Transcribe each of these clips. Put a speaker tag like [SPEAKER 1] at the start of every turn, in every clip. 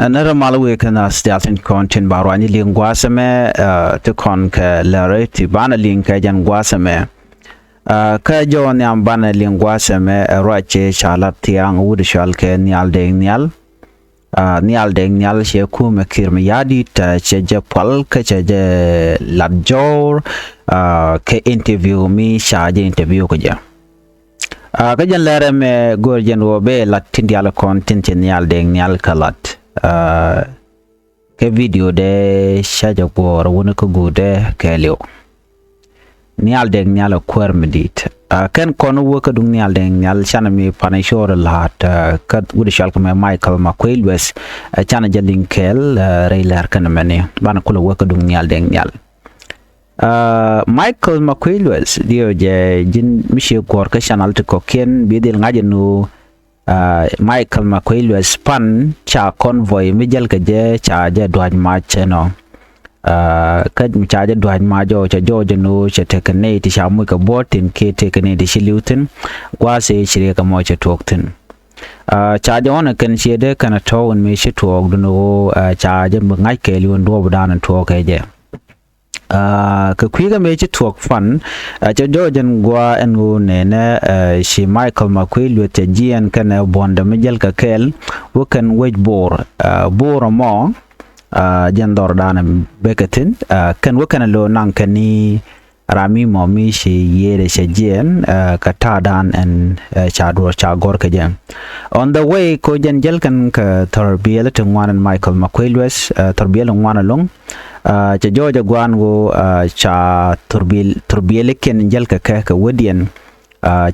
[SPEAKER 1] Another Malawi can starting content barwani linguasame to con lere to bana link jan guasame ka jo nyam bana linguasame roche chalat tiang wood shal ke nhial deng nhial she kuumɛ kiir mayardit che je pal ke che je ladjor ke interview mi shaje interview ko ja ka jan lere me gorjen wo be latindial content nhial deng nhial kalat ke video de shaja por wona ko gode kelio nhial deng nhial kuer medit ken kono wo ka dung nhial deng nhial chana mi panashor lat ka wudi shal ko makuei wes chana jading kel reiler kan mani bana kula wo ka dung nhial deng nhial makuei wes dio je jin mishi gor ka channel to ko ken bidil ngajenu makuei wes pan cha convoy mi jel ka je cha je dwaj ma cheno kad mi cha je dwaj ma jo cha jo no cha tekene ti cha mu ka botin ke tekene di shilutin kwa se shire ka mo cha toktin cha jo na kan shede kana to mi shi tok no cha je mu ngai ke liun do budan to ke je ka kwiga me chi tok fan cha jo jen gwa engu ne ne shi makuei luɛth jian kana bonda mi jel ka kel wo kan wej bor bor mo jandor dana beketin kan wo kana lo nan kani rami mo mi shi yere she jen ka ta dan en cha gor ka jen on the way ko jen jel kan ka tarbiyel to ngwan makuei luɛth tarbiyel ngwan long cha joja gwan go cha turbiyel ken jel ka wodien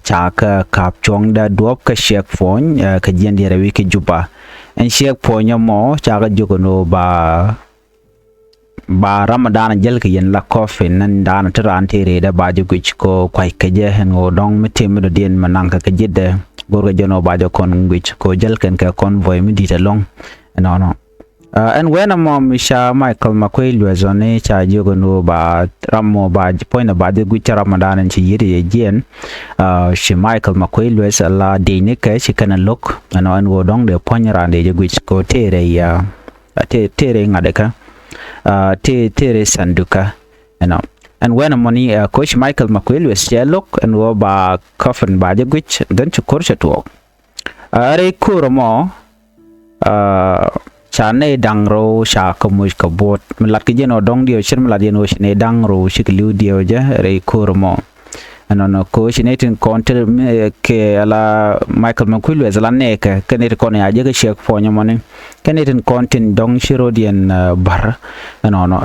[SPEAKER 1] cha ka kap chong da dop ka shek fon ka jen dire wi ki juba en shek ponya mo cha ga jogono ba ramadan jel ka yen la coffin nan dan tran tere da ba jogu ko kwai ka je hen go dong mitim do den manang ka jidde gorga jono ba jo kon ngwich ko jel ken ka convoy mi dita long no and when misha makuei luɛth ne cha jogono ba ramo ba point ba de gucha ramadan en chi yiri jen shi makuei luɛth la de ne ka shi kana lok no an wo dong de ponyra de je guch ko tere ya tere ngadeka tere sanduka and when money ko shi makuei luɛth ya lok and wo ba coffin ba je guch dan chu korsha to are kurmo chane dangro sha kamuj kabot melat ke jeno dong dio shir melat jeno shine dangro shikliu dio ja re kurmo anono ko shine tin kontel ke ala makuei luɛth la neka kenet kon ya je ke shek fonyo mone kenet kontin dong shiro dien bar anono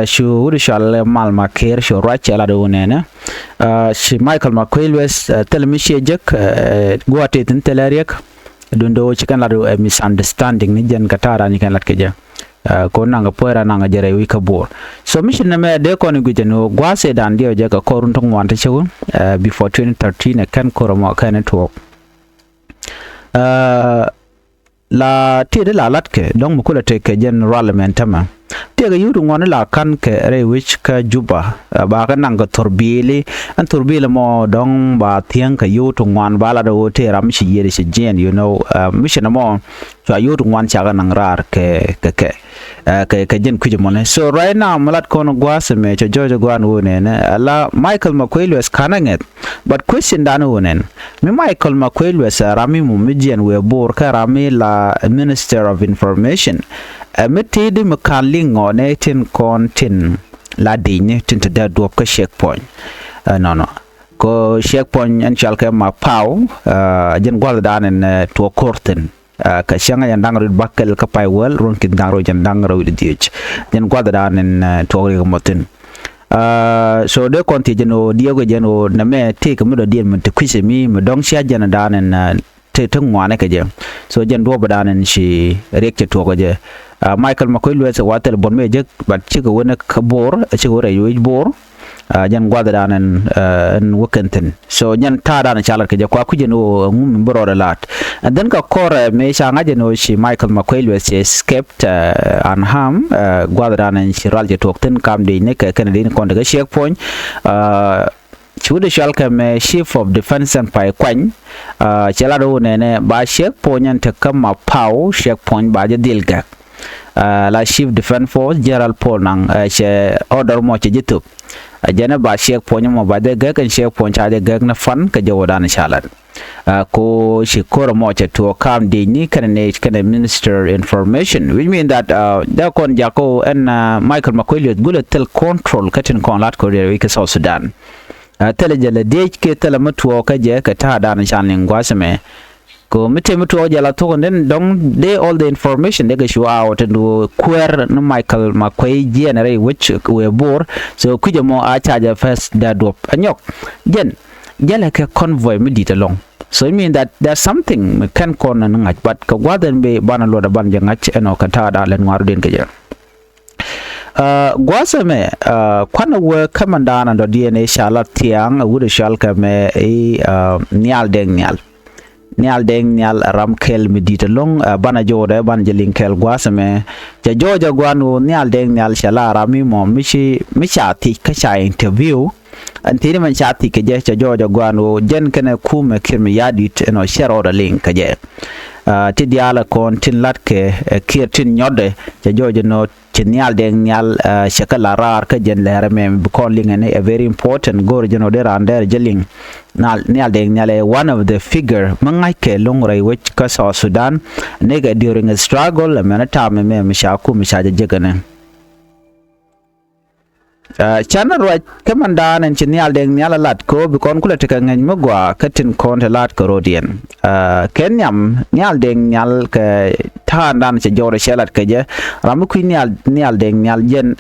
[SPEAKER 1] shu wudi shal mal maker shu racha la do nena shi makuei luɛth telmi shejek guate tin telariek dundo chikan lado misunderstanding ni jen katara ni kan lat keja ko nanga poera nanga jere wi kabor so mission na me de ko ni gujeno gwase dan dio je ka korun tong wanta chewu before 2013 kan koromo kan to la tede la lat ke dong mu kula te ke general mentama tega yudu ngone la kan ke re wich ka juba ba ka nanga torbili an torbili mo dong ba tiang ka yutu ngwan bala do te ram shi yere shi jen mission mo so yutu ngwan cha ga nang rar ke jen kuje mone so right now malat kono gwase me cho jojo gwan wonen la makuei luɛth kananget but question dan wonen me makuei luɛth rami mu mijen we bor ka rami la minister of information metidi makaling ngone tin kontin la dinye tin da dop ka checkpoint no ko checkpoint en chalka ma pau jen gwal danen to korten ka shanga yan dangro bakkel ka pai wel ron kin dangro jan dangro diich jen gwal danen to ri motin so de konti jeno diego jeno na me take mu do dien mun te kwise mi mu dong sia jan danen te ngwane ka je so jen do badanen shi rekte to ko je makuei luɛth watel bon me je bat chi ko wona ka bor chi ko re wi bor jan gwada danen en wukenten so nyan ta dan chalar ke je kwa kuje no ngum borore lat and then ka kore me sha ngaje no shi makuei luɛth escaped unharmed gwada danen shi ralje tokten kam de ne ka kan de kon daga checkpoint chude shalka me chief of defense and pai kwany chelado nene ba checkpoint an te kama pau checkpoint ba je dilga la Chief Defense Force General Paul nang che order mo che jitu jana ba shek ponyo mo ba de ga kan shek pon cha de ga na fan ka jodan shalat ko shi koro mo che to kam de ni kan ne kan Minister Information, which mean that da kon jako and Michael makuei gule tel control katin kon lat ko re ka South Sudan tele jele de ke tele matuo ka je ka ta dan shan gwasame ko mite matuo jala to den dong de all the information they show out and queer no Michael makuei generate which we bore so kuje mo a charge first that drop anyok jen jala ka convoy medit along. So it means that there's something can con and ngach but ka waden be bana lo da ban ngach eno ka ta da len waru den ke gwasame kwana we kamandana do DNA shala tiang wude shalka me nhial deng nhial ramkel medita long bana jode ban jelinkel gwasame ja joja gwanu nhial deng nhial shala rami mo micha ti ka cha interview antini man chati ke je jojo gwanu jen kene kuumɛ kiir mayardit eno share the link ke je ti diala kon tin latke kiir tin nyode jojo no nhial deng nhial shakala rar ka jen lere me calling and a very important gor jeno der ander jeling nhial deng nhial one of the figure mangai ke longrai which ka South Sudan nega during a struggle amenata me mishaku mishaje jegane chana right kamanda and nhial deng nhial lat ko bikon kula tika ngany magwa katin kon lat ko rodien kenyam nhial deng nhial ke tandan che jore shelat ke je ramukui nhial deng nhial jen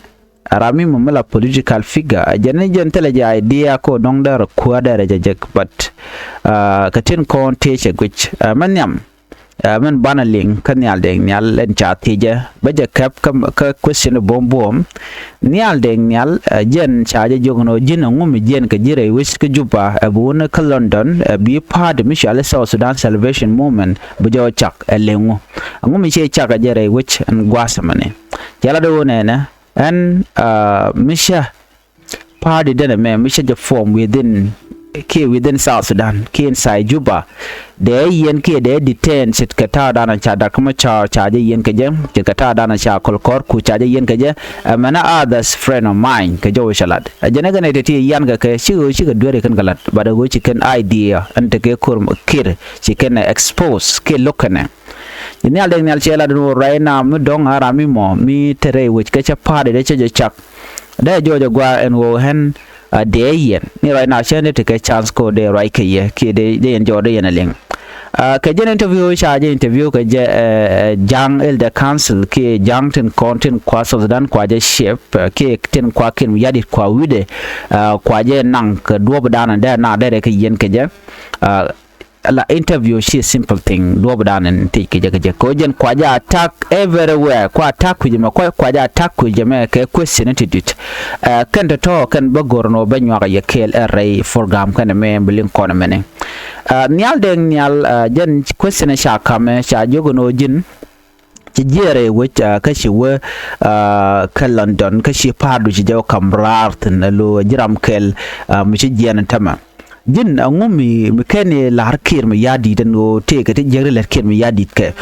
[SPEAKER 1] rami mumela political figure jen teleja idea ko dong der ko der jek but katin kon teche which manyam men banaling kan nhial deng nhial len chati je baje kap ka question bom nhial deng nhial jen chaje jogno jin ngum jen ka jire wis ka juba abun ka London bi part Michelle South Sudan Salvation Movement bujo chak elengu ngum che chak jire which and gwasamane jala do ne and misha party dene me misha je form within South Sudan ke inside Juba de yen ke de detain sit kata dana cha da kuma cha je yen ke je ke kata dana cha kolkor ku cha je yen ke je mana others friend of mine ke jo shalat ajana gane te yan ga ke shi ga dore kan galat ba da go chicken idea ante ke kur kir chicken expose ke lokane nhial deng nhial chela do right now mu dong arami mo mi tere which ke cha party de cha chak da jo gwa en wo hen de yen ni right now chene te ke chance ko de right ke ye ke de enjoy de yen ling ke jen interview ke je jang el the council ke jang tin content kwa South Sudan kwa je shape ke tin kwa kin yadi kwa wide kwa je nang ke do badana de na de ke yen ke je la interview she simple thing do badan and take je ko jen kwa ja attack everywhere kwa attack ku jema kwa ja attack ku jema ke question it kan to kan bagorno banyo ya kel array for gam kan me bilin kono mene nhial deng nhial jen question sha kame sha jogono jin ci jere which ka shi we ka London ka shi padu ci jaw kamrar tin lo jiram kel mu ci jena tama jin ngumi mikene lar kiir mayardit no teke te jere lar kiir mayardit ke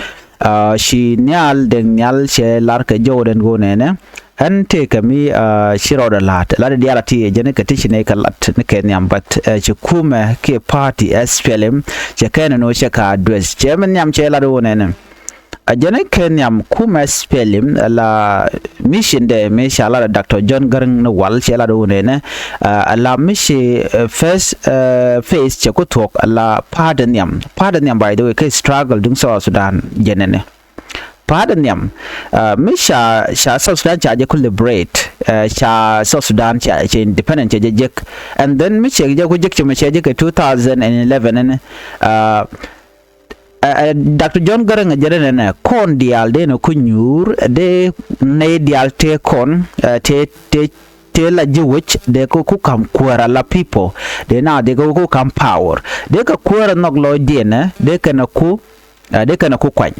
[SPEAKER 1] shi nhial deng nhial she lar ke joden go nene an teke mi shiro da lat la de yala ti jene ke tishine ka lat ne ke nyam but shi kuumɛ ke party SPLM she ken no she ka address che men nyam che la do nene ajane kenyam kuumɛ SPLM la mission de me shala Dr. John Garang no wal shala do ne la mission first phase che ko talk la pardon yam by the way ke struggle dung South Sudan jenene pardon yam misha South Sudan cha je liberate cha South Sudan cha independent je jek and then misha je ko jek che 2011 Dr. John Garang jere ne kon dial de no kunyur de ne dial te kon te la jiwich de ko kam kwara la people de na de ko kam power de ka kwara nok lo de ne de ka na ku kwany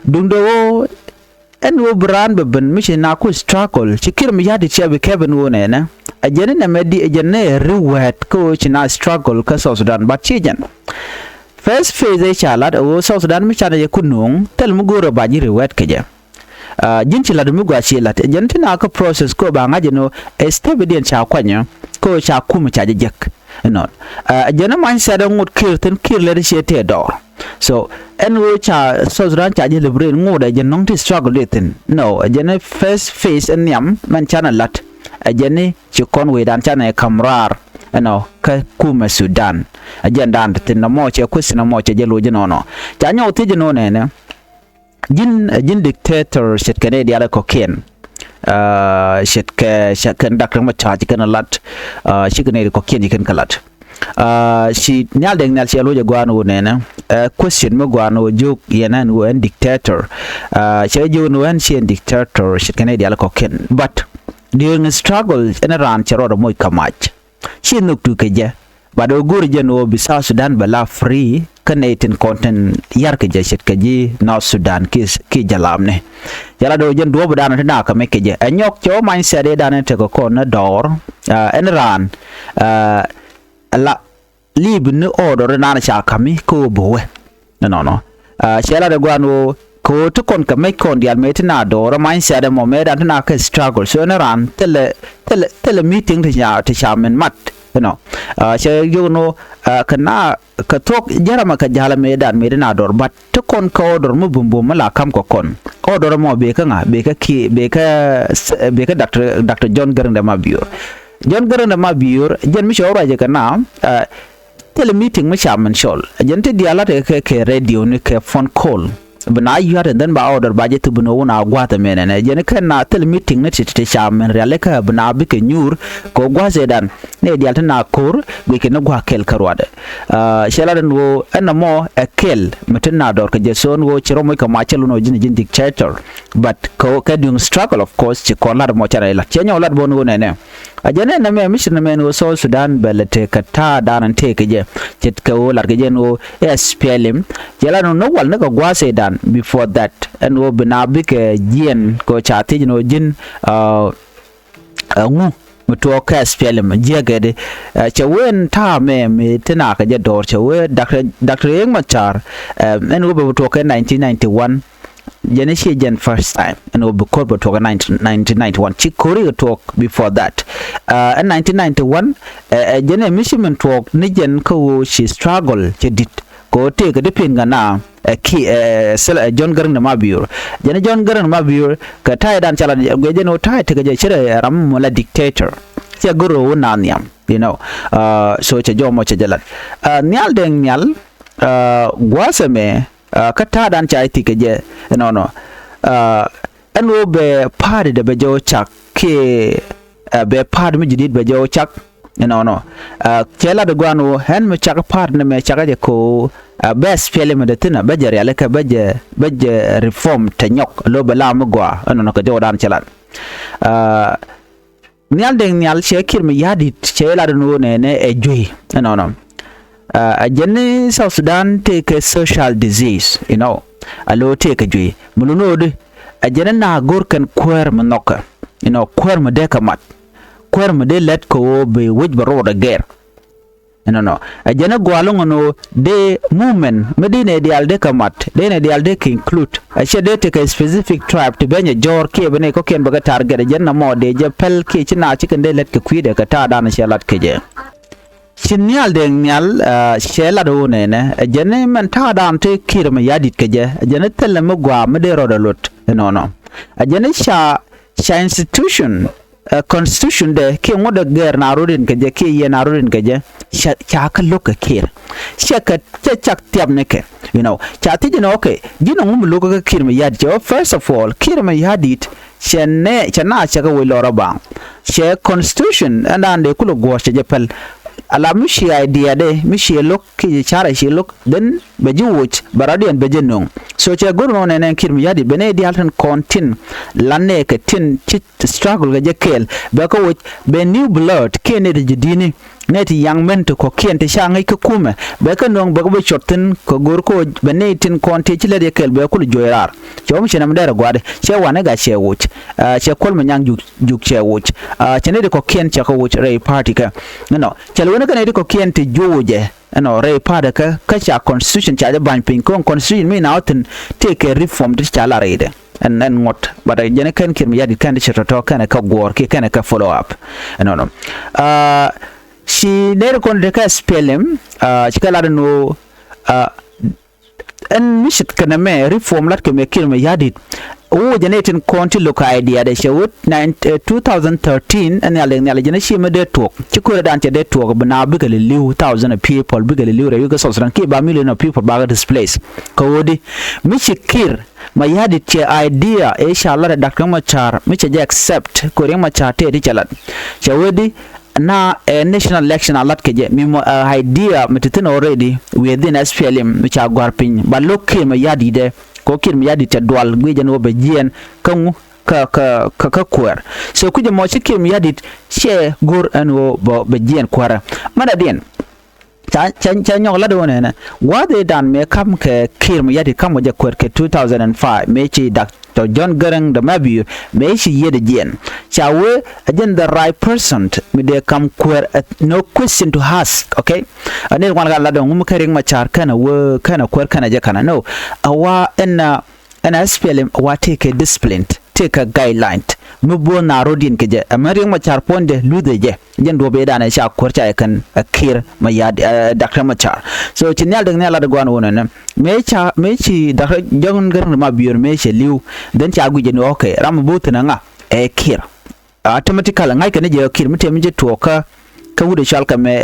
[SPEAKER 1] dundo en wo brand be ben mi na ku struggle ci kir mi yadi ci be keben wo ne na ajene na medi ajene rewet ko ci na struggle ka South Sudan ba ci jan first phase chalat o South Sudan mi chana ye kunung tel mugoro ba ji rewet ke je jin ci la dum gwa ci la jen tina ka process ko ba ngaje no estebedien cha kwanya ko cha kuumɛ cha jek no jena man sa da ngut kir le ci te do so en wo cha so zran cha je libre ngoda jen nong ti struggle tin no jena first face en yam man chana lat jeni ci kon we dan chana kamrar ka kuumɛ Sudan jen dan tin no mo che kwesina mo che je lo jeno no cha nyaw ti jeno ne jin dictator shit kane dia ko ken shit kan dak ma charge kan lat shi kane ko ken kan kalat shi nyal deng nyal chelo je gwano ne question mo gwano juk yenan wo en dictator shi je no en shi dictator shit kane dia ko ken but during a struggle in ran chero mo kamach shi nuk tu ke je bado gur je no bisa Sudan bala free Canadian content yar ke shit ke ji North Sudan ki jalam ne yala do jen do badana na ka me ke je anyok cho man sere dana te ko na dor en ran la lib ne order na cha kami ko bowe no shela de gwano ko to kon ka me kon dial me na dor man sere mo me dan na ka struggle so en ran tele meeting te cha men mat she no kana ka tok jarama ka jala medan medina dor bat to kon ka odor mo bumbu mala kam ko kon odor mo be ka nga be ka Dr. John Garang ma biur jen mi shoro je kana tele meeting mi chaman shol jen te diala te ke radio ni ke phone call bana yare dan ba order ba je tu bno wona gwata menene je ne kana tel meeting ne te chamen reale ka bana bi ke nyur ko gwaze dan ne dial na kor bi ke no gwa kel karwade shela den wo enamo ekel metna dor ke je son wo chiro mo ka ma chelo no jin dictator but ko ka dung struggle of course ci ko lar mo chara la chenyo lat bon wo ne ajane na me mission men wo so Sudan belete ka ta danan te ke je chet ka wo lar ke je no SPLM jela no wal ne ko gwase dan before that and wo bina bike jien ko chati no jin ngu muto ka SPLM jegede chawen ta me tena ka je dor chawe Dr. Yeng Machar and wo to ka 1991 Genesis gen first time and we called but 1991 Chikori talk before that in 1991 Gene mission talk nijen ko she struggle she did ko te ka depin gana John Garang ma biur Jene John Garang ma biur ka tai dan chala ge no tai te ge chere ram mola dictator sia guru nanyam so che jomo che jalat nyal deng nyal gwaseme kata dan chai tike je no eno be party de be jo chak ke be party mi jidit be jo chak no chela de gwano hen me chak party ne me chak je ko best film de tina be jare ale ka be reform te nyok lo be la mo gwa no ko jo dan chela nyal deng nyal shekir mi yadit chela de no ne e jui no Jenny South Sudan take a social disease, alo take a joy. Mulunod, a jenna gorkan quer manoka, quer medeka mat, quer mede let ko be which road a gear. A jenna gualongo de movement, medine de aldeka mat, then the aldeka include. I should take a specific tribe to benya jor ke bene cocken baga target a jenna more de japel kitchen chicken de let quida kata dan a shalat keje. Nhial deng nyal shela do ne jene man ta dan te kir ma yadit keje jene tele mo gwa me de rodolot no jene sha institution constitution de ke ngoda ger na rodin keje ke ye na rodin keje sha ka loka kir sha ka chak tiab ne ke cha ti jeno okay jino ngum loka kir ma yadit first of all kir ma yadit chene chana cha ka we lora bang she constitution and ande kulo gwa che jepel ala mishi idea de mishi look ki chara shi look then beji watch baradi and bejenung so che guru no ne kirmi yadi bene di altan kontin lanne ke tin chit struggle ga jekel be ko watch be new blood kene de jidini neti young men to ko kente shanga ke kuumɛ be ka nong be ko chotin ko gor ko bene tin konti chile de kel be ko joirar chom chenam dere gwade che wane ga che watch che kol manyang juk che watch chene de ko ken che ko watch ray party ka chelo ne ka ne de ko ken te joje ray party ka cha constitution cha ban pin ko constitution mi na otin take a reform to cha la rede and ngot but jene ken kir mayardit kan to kan ka gor ki kan ka follow up no she never kon de ka spelling chikala no en mishit kana me reform lat ke me kir mayardit o generating county local idea de shewut 2013 and yale jene shi me de talk chikore dan te de talk bana bigal liu thousand of people bigal liu re yuga sosran ki ba million of people ba displaced ko wodi mishikir mayardit che idea e shala da kan machar miche je accept ko re machar te di chalat shewudi na national election alat keje mimo idea metitin already within SPLM which are gwarpin ba lokke mayardit de ko kir mayardit te dwal gweje no be jien kangu ka kwer so kuje mo kir mayardit she gor anwo be jien kwara mana den cha nyogla do ne wa de dan me kam ke kir mayardit kam je kwer ke 2005 me chi Dr. John Garang the Mabu me shi yede jien chawe again the right person me de kam kwer no question to ask okay ane wan ga ladon ngum kering machar kana we kana kwer kana je kana no awa en SPLM wa take a discipline take a guideline mubo na rodin keje amari machar ponde lude je jen do be dana sha kwarcha kan kir mayardit Dr. Machar so chinyal de nyala de gwan wonen me chi Dr. John Garang ma biur me che liu den cha guje no okay ram butuna nga e kir automatically ngai kan je kir mute je to ka wude shalka me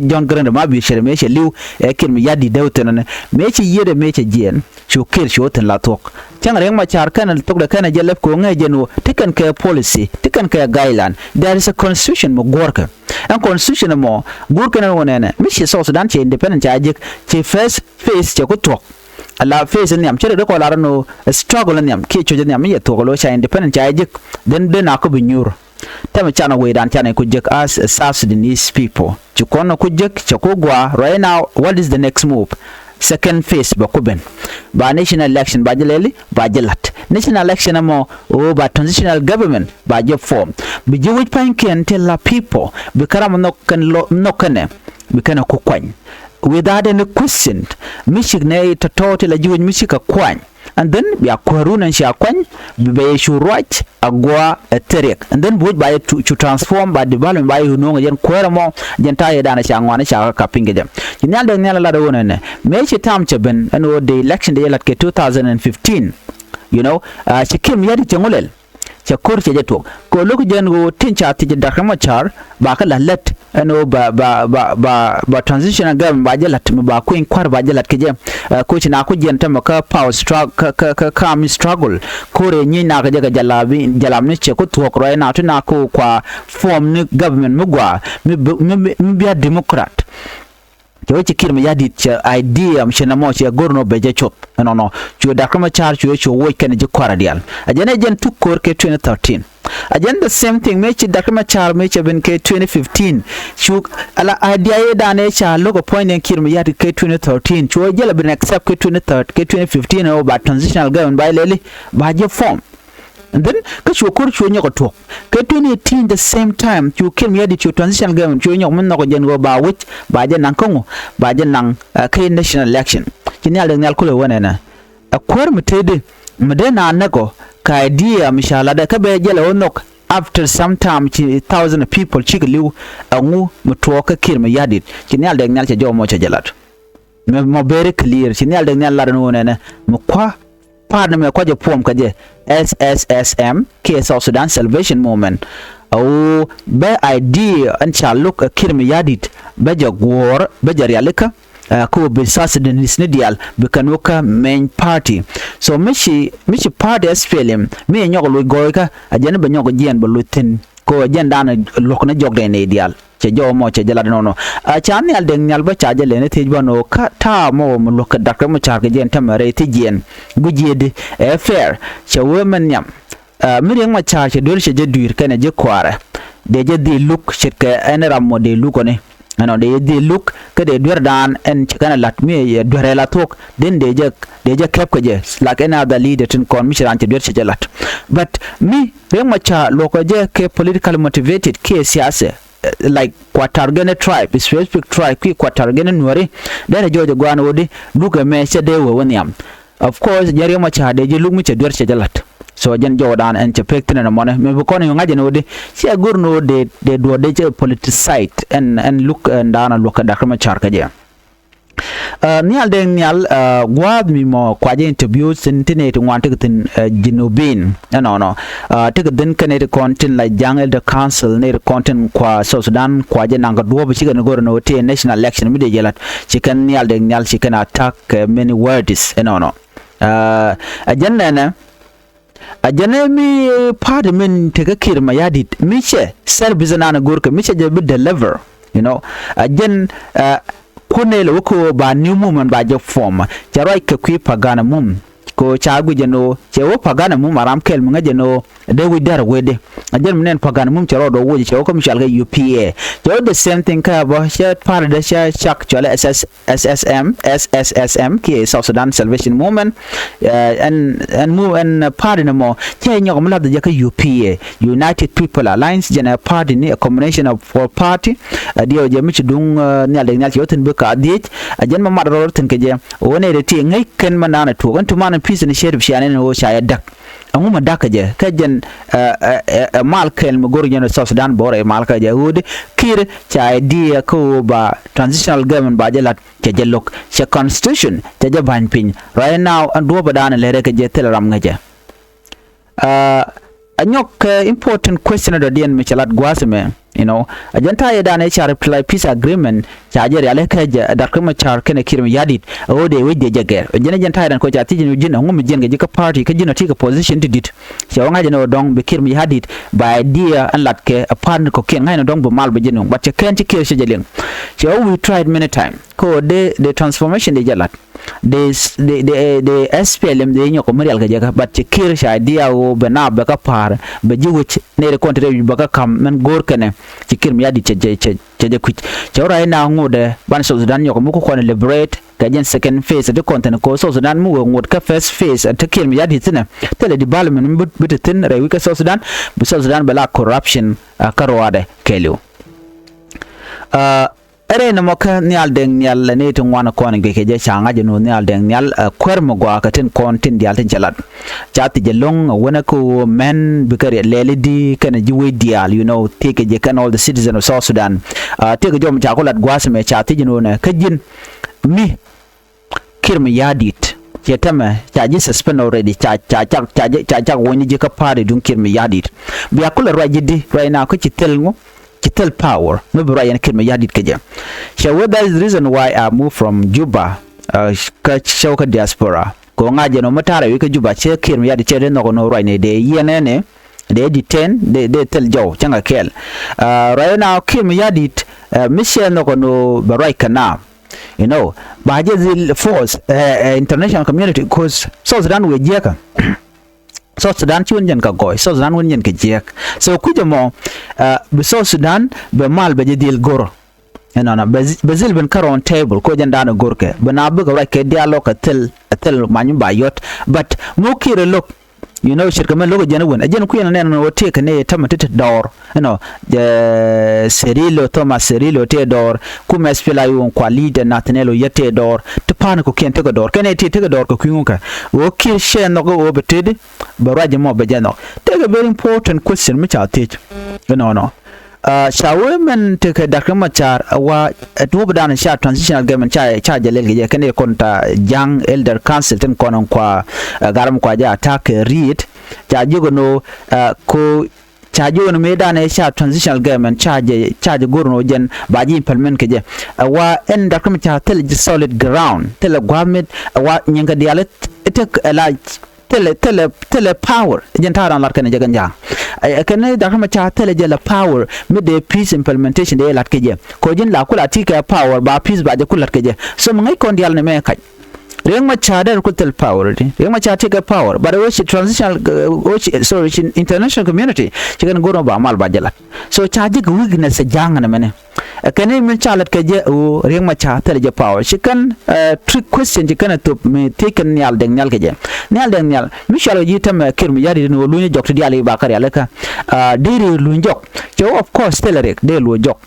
[SPEAKER 1] John Garang ma biur shere me che liu e kir mayardit dewtena me chi yede me che jien shu kir shu ten la tok chang reng machar kan tok de kan je lep ko ngai je no taken care policy taken care guideline there is a constitution mo gorka and constitution mo gorka na wonene mishi so Sudan che independent ajik che first face che ko tok ala face nyam che de ko la no struggle nyam ke cho nyam ye to lo cha independent ajik den de na ko binyur tama chana we dan chana ku jek as South Sudanese people chikono ku jek chako gwa right now what is the next move second phase bakuben ba national election ba jeleli ba jelat national election mo o ba transitional government ba je form bi je which pan can tell la people bi karam no kane bi kana ku kwany without any question mishik ne to total la jiwen mishika kwany and then bi akwaruna sha kwany bi be shu right agwa terek and then would by to transform by development by who know yen kweramo jen taye dana sha ngwana sha ka pinge dem nyal de nyala la do wonene me chi tam cheben and the election de lat ke 2015 you know chikim yadi chengolel cha kur che jeto ko lok jen go tincha ti Dr. Machar ba ka lalet ano ba transitional government ba jelat me ba kuin kwar ba jelat ke je ko ci na ko jen tam ka power struggle ka struggle ko re nyi na ga jalam ni che ko to ko na to na ko kwa form ni government mugwa mi biya democrat jo ci kir mayardit che idea mshena mo che gorno beje chop no jo Dr. Machar jo wo ken je kwaradial ajene jen tukor ke 2013 again the same thing me chi Dr. Machar me che ben ke 2015 chu ala idea ye dane cha logo point en kir mayardit ke 2013 chu jela ben accept ke 2015 o ba transitional government ba lele ba je form and then ka chu kur chu nyoko to ke 2018 the same time chu kir mayardit chu transitional government chu nyok men no ko jen go ba wich ba je nan kongo ba je nan ke national election kinyal de nyal ko wona na akwar mutede mudena nago ka idea mishala da ka be jela wonok after some time 1000 people chikliu angu mutwoka kir mayardit kinyal de nyal che jomo che jelat mo very clear kinyal de nyal la no ne mo kwa partner me kwa je pom ka je SSSM ke South Sudan Salvation Movement au be idea an cha look kir mayardit be jagwor be jarialika ko be sasden nisnedial be kanoka main party so mishi party SPLM me nyogolo goika ajene be nyogo jien be lutin ko agenda na lokna jogde ne ideal che jo mo che jala no a chani al den nyal ba cha jale ne tej bano ka ta mo mo lokka Dr. Machar ke jen tamare ti jien gujede e fair che women nyam mireng Machar che dol che je duir kane je kwara de je di look che ke enera mo de look ne ano de look ke de duir dan en kana lat me ye duire la tok den de je kep ke je like another leader tin kon mission che duir che lat but me reng Machar loko je ke politically motivated ke siasa like Quatargene tribe specific tribe ki Quatargene Nuer dere jojo gwana wodi luka me che de wo woniam of course jari ma cha de je lugmi che dwer che jalat so jen jodan en che pektin na mone me ko ne ngaje no de si agurno de do de je politicized and look ndana look da kama char ka je nial deng nial gwad mi mo kwaje interviews tine to want to tin jinubin no take den kanete content like jungle the council ne content kwa South Sudan kwaje nanga duobe chiga ngoro no te national election mi de jelat chikan nial deng nial chikan attack many words no ajane mi parliament take kiir mayardit miche service na gorka miche je be deliver ajen kunel woko ba new movement ba je form jaroi ke kwi pagana mum ko chagu jeno chewo pagana mum aram kel munga jeno de wi dar wede ajen minen pagana mum chero do woji chewo kom shalga UPA jo the same thing ka ba sha part da sha chak chola SSM ki South Sudan Salvation Movement and party no more che nyo mla da ka UPA United People Alliance jena party ni a combination of four party dio je mi dung nyal de nyal yotin be ka dit ajen ma madro tin ke je wone de ti ngai ken manana to kan to man peace ni sherif shane no sha dak anguma daka je kajen mal kel mo gor jeno South Sudan bore mal ka je hud kir cha idea ko ba transitional government ba je lat ke je lok che constitution che je ban pin right now and do badana lere ke je telegram ngaje anyok important question do dien michalat gwasme ajanta yeda ne cha reply peace agreement cha je ale ka je dar kuma char kene kirim yadit o de weje jeger jene janta dan ko cha tijin jin ngum jin ge ka party ka jina tika position didit cha wanga jeno dong be kirim yadit by idea an lat ke a partner ko ken ngayno dong bo mal be jinu but ken ti kir she jeleng so we tried many time ko the transformation de jalat the SPLM de nyoko marial ga jaga but kir sha idea o bena be ka par be jiwich ne de kontre be ka kam men gor kene kir mi yadi che kwit chora ina ngode ban South Sudan nyoko muko ko liberate ka jen second phase de content ko South Sudan mu ngod ka first phase te kir mi yadi tine tele development bit tin rewi ka South Sudan bela corruption karwade kelu ere na moka nial deng nial ne to wana ko ne ke je changa je no nial deng nial kwermo gwa ka tin kontin dial tin chalat chati je long wona ko men bikari lelidi kana ji we dial take je kan all the citizens of South Sudan take jom cha ko lat gwase me chati je no ne kajin mi kirmi yadit yetama chaji suspend already cha woni je ka pare dun kirmi yadit biya kula rajidi right now ko ci telngo tell power no Brian Kirma Yadit Kaja. So that is the reason why I moved from Juba Shauka diaspora. Ko ngaje no matara wika Juba che Kirma Yadit che no right ne de yenene they detain they tell Joe changa kel. Right now Kirma Yadit mission no barai kana. Baje force international community because South Sudan we jeka. South Sudan chunjan ka goy South Sudan wonjen ke jek so kujamo be South Sudan be mal be dil gor bezil ben karon table ko janda na gorke be na be ga ke dialogue tel manyu bayot but mo kire lok shirka men logo jana won ajen ku yana no te ka ne tamata dor serilo Thomas serilo te dor kuma spela yon quality natinelo yete dor to pan ko ken te ga dor kene te ga dor ko kunka o kir she no go obetede baraje mo be jano te ga very important question mi cha te shawomen te ka dakama char wa to budan sha transitional government cha jalel ge kene konta jang elder council ten konon kwa garam kwa ja attack read cha jigono ko cha jigono medane sha transitional government cha gorno jen baji implement ke je wa en dakama cha tel solid ground tel government wa nyanga dialet etek tele power jentara lar kan jagan jang kan da kama cha tele jela power mid the peace implementation de lat keje ko jin la kula tika power ba peace ba je kulat keje so ngai kon dial ne me kaj reng ma cha der ku tel power reng ma cha tika power but we transitional international community chigan goro ba mal ba jela so cha je weakness jang na mene kane min chalat keje o reng ma cha tele je power chikan trick question chikan to me taken nyal deng nyal keje nyal deng nyal mi shalo yitam kirmi yari no luñu jok ti ali bakari alaka dere luñu jok so of course telerek de lu jok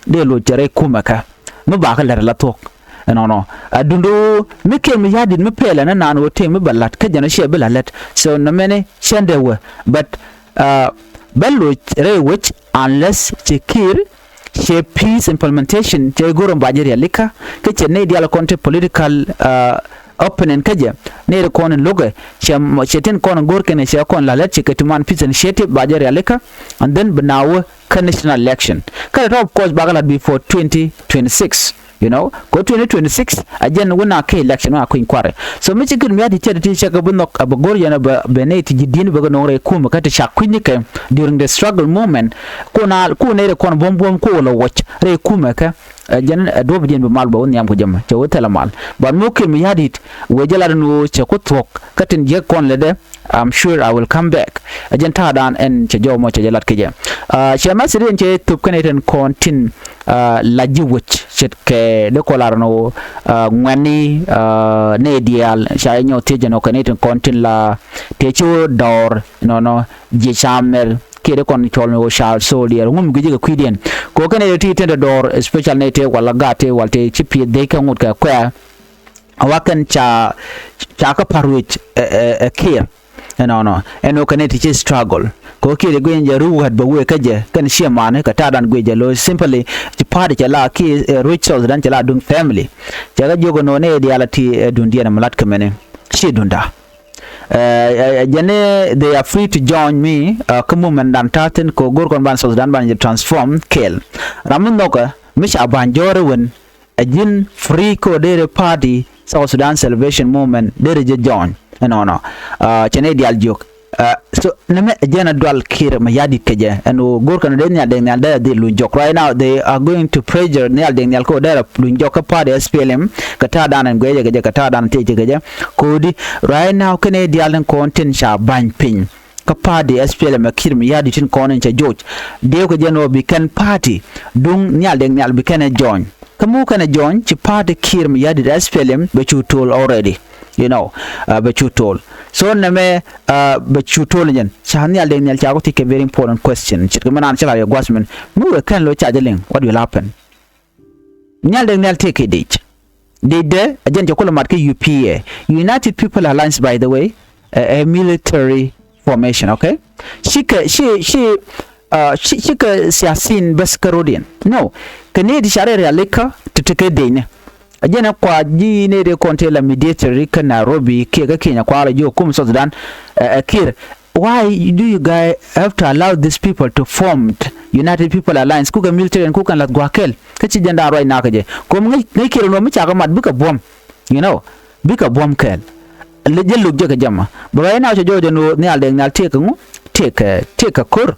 [SPEAKER 1] de lu jere kumaka mu bakal la tok no adundu mike mi yadi mi pela na nan wote mi balat ka jana she belalet so no mene shende we but bello re which unless kiir she peace implementation je goron bajeri alika ke che ne diala konte political opponent kaje ne kon loge she ten kon gorkene she kon lalet che ketuman peace initiative bajeri alika and then banawo national election kada of course bagalat before 2026 you know go 2026 again wona ke election wa ko inquire so mi cikin mi adi tedi shaka bunok abagor yana beneti jidin baga no re kuma kata shakwini ke during the struggle moment ko ne kon bom ko lo watch re kuma ka jan do bidin be malba woni am ko jamma ce wotela mal ban mo ke mi yadi we jala no ce ko tok katin je kon le de I'm sure I will come back again ta dan en ce jomo ce jalat ke je ce masirin ce tup kaneten kontin laji wich chet ke de kolarno ngani ne dial sha nyo te jeno kaneten kontin la te chu dor no je chamel kede kon tolno shal solier ngum gije ko kwiden ko kane ti tende dor special nete wala gate walte chipi de ka ngut ka kwa awakan cha ka parwich kiir no eno kane ti struggle ko kire gwenje ruwat ba we kaje kan shemane ka tadan gweje lo simply ti party cha la ki rituals dan cha la dung family cha ga jogo no ne dialati dundia na malat kamene shi dunda jane they are free to join me kumumen dan taten ko gor kon ban so dan ban transform kel ramun noka mish abanjore wen ajin free ko dere party South Sudan Salvation Movement dere je join no chene dial jok so neme jena dual Kiir mayardit keje and gor kan de nyal de nyal de lu jok right now they are going to pressure nyal de nyal ko dere lu jok party SPLM kata danan gweje kata dan teje geje ko di right now kene dial content sha ban pin ka party SPLM Kiir mayardit tin konen cha joj de ko jeno bi kan party dung nyal de nyal bi kan join kamu kan join ci party Kiir mayardit SPLM be chu told already you know but you told so name but you told nyen chani alde nyal chago take a very important question chitko man chala yo gwasmen mu kan lo chargeling what will happen nyal de nyal take it de ajen jokola mat ke UPA United People Alliance by the way a military formation okay she siasin bas karodian no kane di share alika to take dene ajena kwa ji ne de kontela mediatory kan Nairobi ke ga Kenya kwa rajo kum South Sudan Kiir why do you guys have to allow these people to form United People Alliance kuga military and kuka lat gwakel kachi jenda right na kaje ko ngai Kiir no mi chaga mat bika bom you know bika bom kel le jelu je ka jama ba na jojo no ne alde ngal take kur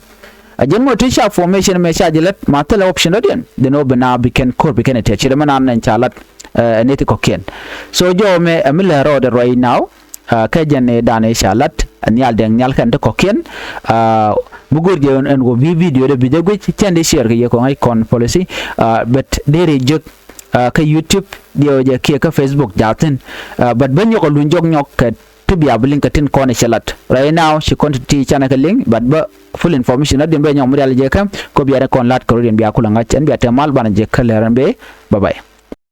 [SPEAKER 1] ajen mo tisha formation me sha jilat matala option odien de no bana biken kur biken te chire manan nan chalat neti koken so jo me amila road right now kajen dane shalat anyal den nyal kan de koken bugur je en go video de bide go tende share ke ko ngai kon policy but there je ka YouTube dio je ke ka Facebook jaten but ben yo ko lu jog nyok to be able link tin kon shalat right now she quantity chana ka link but full information na dem be nyom real je kam ko biara kon lat ko den biya kula ngach en biya temal ban je kaleran be bye bye